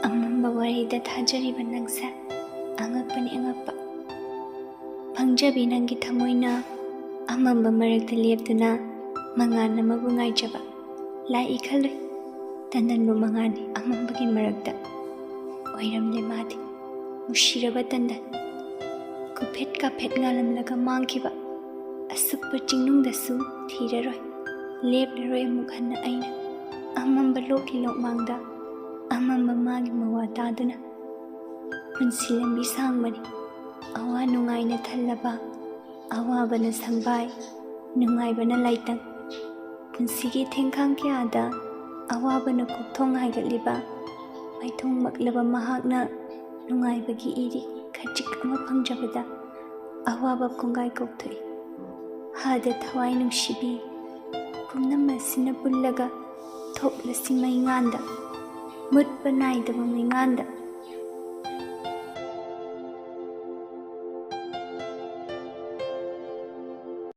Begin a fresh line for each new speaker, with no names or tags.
ꯑꯃꯝꯕ ꯋꯥꯔꯤꯗ ꯊꯥꯖꯔꯤꯕ ꯅꯪꯁꯦ ꯑꯉꯛꯄꯅꯤ ꯑꯉꯛꯄ ꯐꯪꯖꯕꯤ ꯅꯪꯒꯤ ꯊꯃꯣꯏꯅ ꯑꯃꯝꯕ ꯃꯔꯛꯇ ꯂꯦꯞꯇꯨꯅ ꯃꯉꯥꯟ ꯑꯃꯕꯨ ꯉꯥꯏꯖꯕ ꯂꯥꯛꯏ ꯈꯜꯂꯨꯏ ꯇꯟꯗꯟꯕꯨ ꯃꯉꯥꯟꯅꯤ ꯑꯃꯝꯕꯒꯤ ꯃꯔꯛꯇ ꯑꯣꯏꯔꯝꯂꯦ ꯃꯥꯗꯤ ꯅꯨꯡꯁꯤꯔꯕ ꯇꯟꯗꯟ ꯀꯨꯐꯦꯠ ꯀꯥꯐꯦꯠ ꯉꯥꯜꯂꯝꯂꯒ ꯃꯥꯡꯈꯤꯕ ꯑꯁꯨꯛꯄ ꯆꯤꯡꯅꯨꯡꯗꯁꯨ ꯊꯤꯔꯔꯣꯏ ꯂꯦꯞꯂꯔꯣꯏ ꯑꯃꯨꯛ ꯍꯟꯅ ꯑꯩꯅ ꯑꯃꯝꯕ ꯂꯣꯛꯀꯤ ꯂꯣꯛꯃꯥꯡꯗ ꯑꯃꯝꯕ ꯃꯥꯒꯤ ꯃꯋꯥ ꯇꯥꯗꯨꯅ ꯄꯨꯟꯁꯤ ꯂꯝꯕꯤ ꯁꯥꯡꯕꯅꯤ ꯑꯋꯥ ꯅꯨꯡꯉꯥꯏꯅ ꯊꯜꯂꯕ ꯑꯋꯥꯕꯅ ꯁꯪꯕꯥꯏ ꯅꯨꯡꯉꯥꯏꯕꯅ ꯂꯥꯏꯇꯪ ꯄꯨꯟꯁꯤꯒꯤ ꯊꯦꯡꯈꯥꯡ ꯀꯌꯥꯗ ꯑꯋꯥꯕꯅ ꯀꯣꯛꯊꯣꯡ ꯍꯥꯏꯒꯠꯂꯤꯕ ꯃꯥꯏꯊꯣꯡꯃꯛꯂꯕ ꯃꯍꯥꯛꯅ ꯅꯨꯡꯉꯥꯏꯕꯒꯤ ꯏꯔꯤ ꯈꯖꯤꯛ ꯑꯃ ꯐꯪꯖꯕꯗ ꯑꯋꯥꯕ ꯀꯣꯡꯒꯥꯏ ꯀꯣꯛꯊꯣꯛꯏ ꯍꯥꯗ ꯊꯋꯥꯏ ꯅꯨꯡꯁꯤꯕꯤ ꯄꯨꯝꯅꯃꯛꯁꯤꯅ ꯄꯨꯜꯂꯒ ꯊꯣꯛꯂꯁꯤ ꯃꯩꯉꯥꯟꯗ ꯃꯨꯠꯄ ꯅꯥꯏꯗꯕ ꯃꯩꯉꯥꯟꯗ